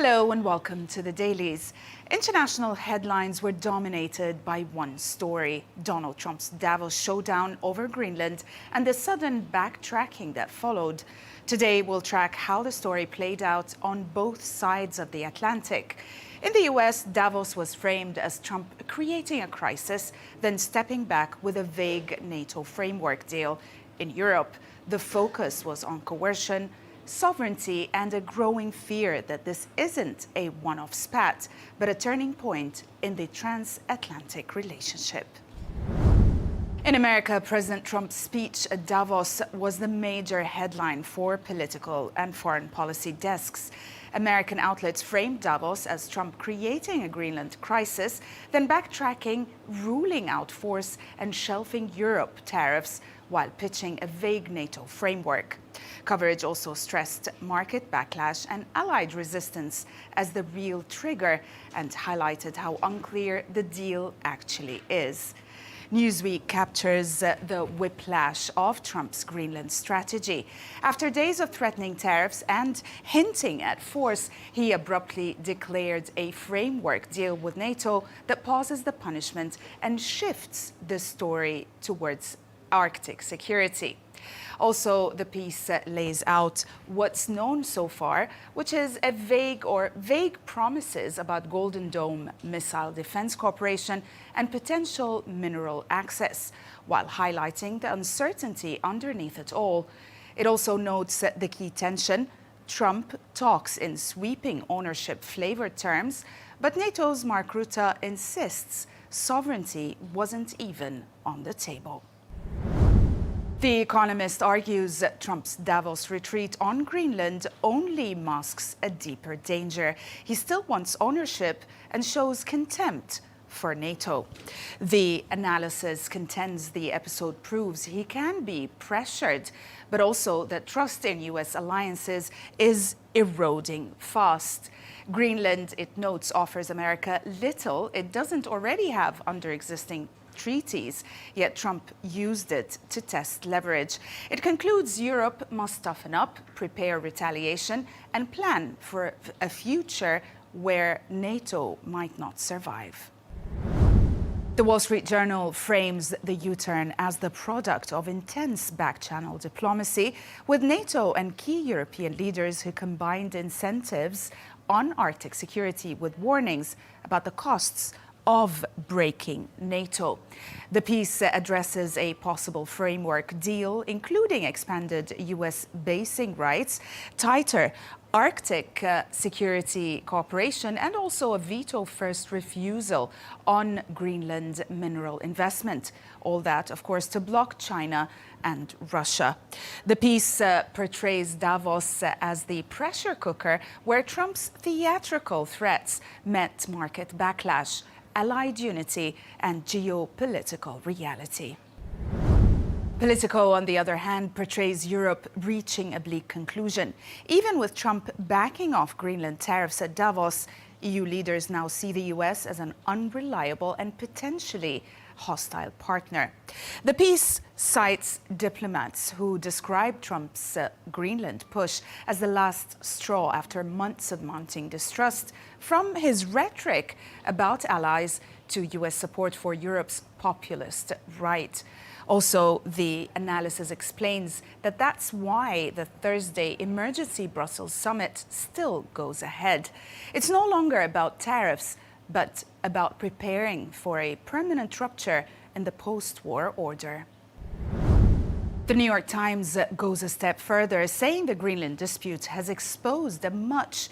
Hello and welcome to the Dailies. International headlines were dominated by one story: Donald Trump's Davos showdown over Greenland and the sudden backtracking that followed. Today we'll track how the story played out on both sides of the Atlantic. In the US, Davos was framed as Trump creating a crisis, then stepping back with a vague NATO framework deal. In Europe, the focus was on coercion, sovereignty, and a growing fear that this isn't a one-off spat, but a turning point in the transatlantic relationship. In America, President Trump's speech at Davos was the major headline for political and foreign policy desks. American outlets framed Davos as Trump creating a Greenland crisis, then backtracking, ruling out force, and shelving Europe tariffs while pitching a vague NATO framework. Coverage also stressed market backlash and allied resistance as the real trigger and highlighted how unclear the deal actually is. Newsweek captures the whiplash of Trump's Greenland strategy. After days of threatening tariffs and hinting at force, he abruptly declared a framework deal with NATO that pauses the punishment and shifts the story towards Arctic security. Also, the piece lays out what's known so far, which is vague promises about Golden Dome Missile Defense Corporation and potential mineral access, while highlighting the uncertainty underneath it all. It also notes the key tension. Trump talks in sweeping ownership-flavored terms, but NATO's Mark Rutte insists sovereignty wasn't even on the table. The Economist argues that Trump's Davos retreat on Greenland only masks a deeper danger. He still wants ownership and shows contempt for NATO. The analysis contends the episode proves he can be pressured, but also that trust in U.S. alliances is eroding fast. Greenland, it notes, offers America little it doesn't already have under existing treaties, yet Trump used it to test leverage. It concludes Europe must toughen up, prepare retaliation, and plan for a future where NATO might not survive. The Wall Street Journal frames the U-turn as the product of intense back-channel diplomacy with NATO and key European leaders who combined incentives on Arctic security with warnings about the costs of breaking NATO. The piece addresses a possible framework deal, including expanded U.S. basing rights, tighter Arctic security cooperation, and also a veto-first refusal on Greenland mineral investment. All that, of course, to block China and Russia. The piece portrays Davos as the pressure cooker where Trump's theatrical threats met market backlash, allied unity, and geopolitical reality. Politico, on the other hand, portrays Europe reaching a bleak conclusion. Even with Trump backing off Greenland tariffs at Davos, EU leaders now see the US as an unreliable and potentially hostile partner. The piece cites diplomats who describe Trump's Greenland push as the last straw after months of mounting distrust, from his rhetoric about allies to US support for Europe's populist right. Also, the analysis explains that that's why the Thursday emergency Brussels summit still goes ahead. It's no longer about tariffs, but about preparing for a permanent rupture in the post-war order. The New York Times goes a step further, saying the Greenland dispute has exposed a much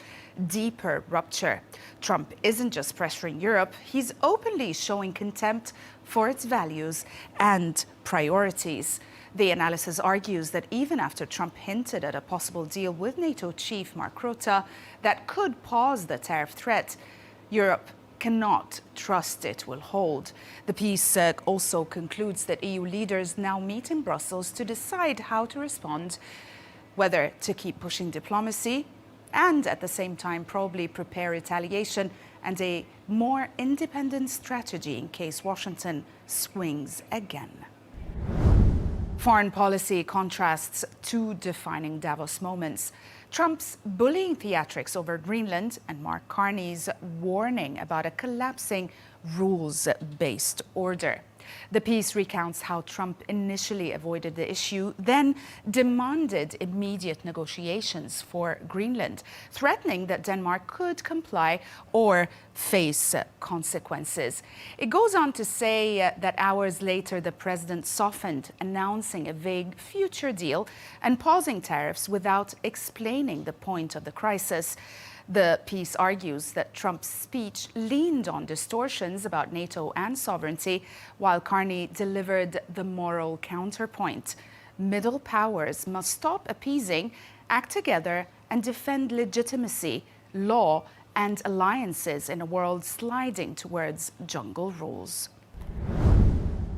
deeper rupture. Trump isn't just pressuring Europe, he's openly showing contempt for its values and priorities. The analysis argues that even after Trump hinted at a possible deal with NATO chief Mark Rutte that could pause the tariff threat, Europe cannot trust it will hold. The piece also concludes that EU leaders now meet in Brussels to decide how to respond, whether to keep pushing diplomacy and at the same time probably prepare retaliation and a more independent strategy in case Washington swings again. Foreign policy contrasts two defining Davos moments: Trump's bullying theatrics over Greenland and Mark Carney's warning about a collapsing rules-based order. The piece recounts how Trump initially avoided the issue, then demanded immediate negotiations for Greenland, threatening that Denmark could comply or face consequences. It goes on to say that hours later, the president softened, announcing a vague future deal and pausing tariffs without explaining the point of the crisis. The piece argues that Trump's speech leaned on distortions about NATO and sovereignty, while Carney delivered the moral counterpoint. Middle powers must stop appeasing, act together, and defend legitimacy, law, and alliances in a world sliding towards jungle rules.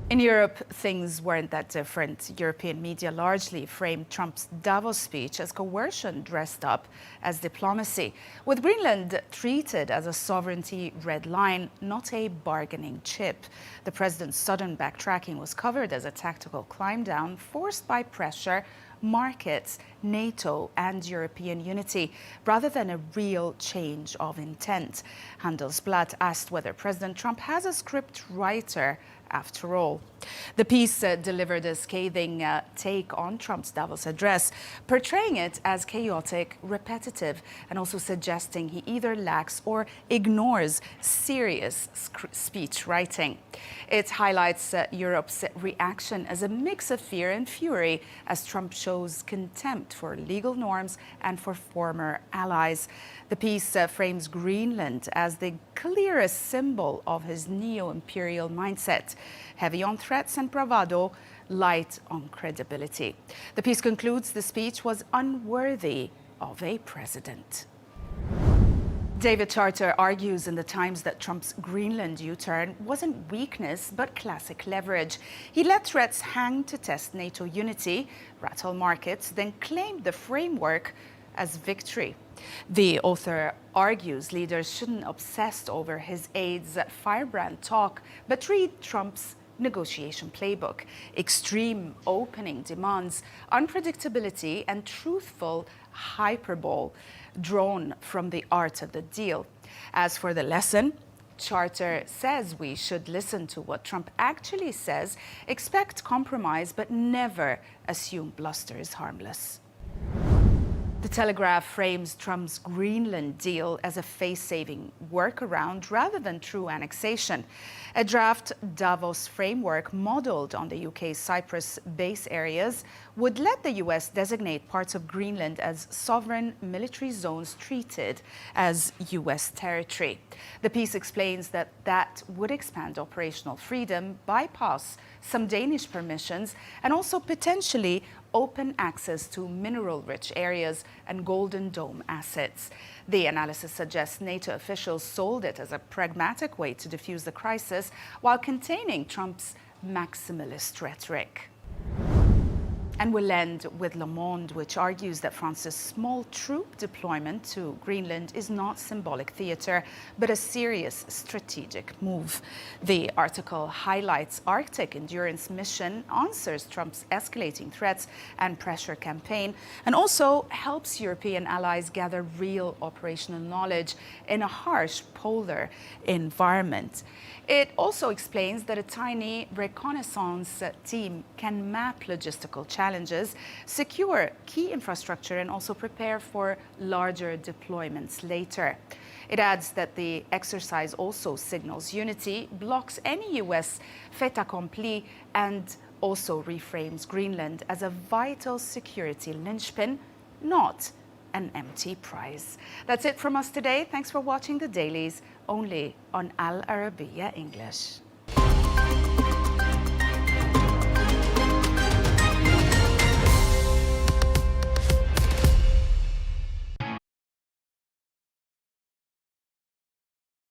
In Europe, things weren't that different. European media largely framed Trump's Davos speech as coercion dressed up as diplomacy, with Greenland treated as a sovereignty red line, not a bargaining chip. The president's sudden backtracking was covered as a tactical climb down forced by pressure, markets, NATO, and European unity, rather than a real change of intent. Handelsblatt asked whether President Trump has a script writer after all. The piece delivered a scathing take on Trump's Davos address, portraying it as chaotic, repetitive, and also suggesting he either lacks or ignores serious speech writing. It highlights Europe's reaction as a mix of fear and fury as Trump shows contempt for legal norms and for former allies. The piece frames Greenland as the clearest symbol of his neo-imperial mindset, heavy on threats and bravado, light on credibility. The piece concludes the speech was unworthy of a president. David Charter argues in The Times that Trump's Greenland U-turn wasn't weakness, but classic leverage. He let threats hang to test NATO unity, rattle markets, then claimed the framework as victory. The author argues leaders shouldn't obsess over his aide's firebrand talk, but read Trump's negotiation playbook: extreme opening demands, unpredictability, and truthful hyperbole drawn from the art of the deal. As for the lesson, Charter says we should listen to what Trump actually says, expect compromise, but never assume bluster is harmless. The Telegraph frames Trump's Greenland deal as a face-saving workaround rather than true annexation. A draft Davos framework modeled on the UK's Cyprus base areas would let the US designate parts of Greenland as sovereign military zones treated as US territory. The piece explains that that would expand operational freedom, bypass some Danish permissions, and also potentially open access to mineral-rich areas and Golden Dome assets. The analysis suggests NATO officials sold it as a pragmatic way to defuse the crisis while containing Trump's maximalist rhetoric. And we'll end with Le Monde, which argues that France's small troop deployment to Greenland is not symbolic theater, but a serious strategic move. The article highlights Arctic endurance mission, answers Trump's escalating threats and pressure campaign, and also helps European allies gather real operational knowledge in a harsh polar environment. It also explains that a tiny reconnaissance team can map logistical challenges, secure key infrastructure, and also prepare for larger deployments later. It adds that the exercise also signals unity, blocks any US fait accompli, and also reframes Greenland as a vital security linchpin, not an empty prize. That's it from us today. Thanks for watching the Dailies, only on Al Arabiya English.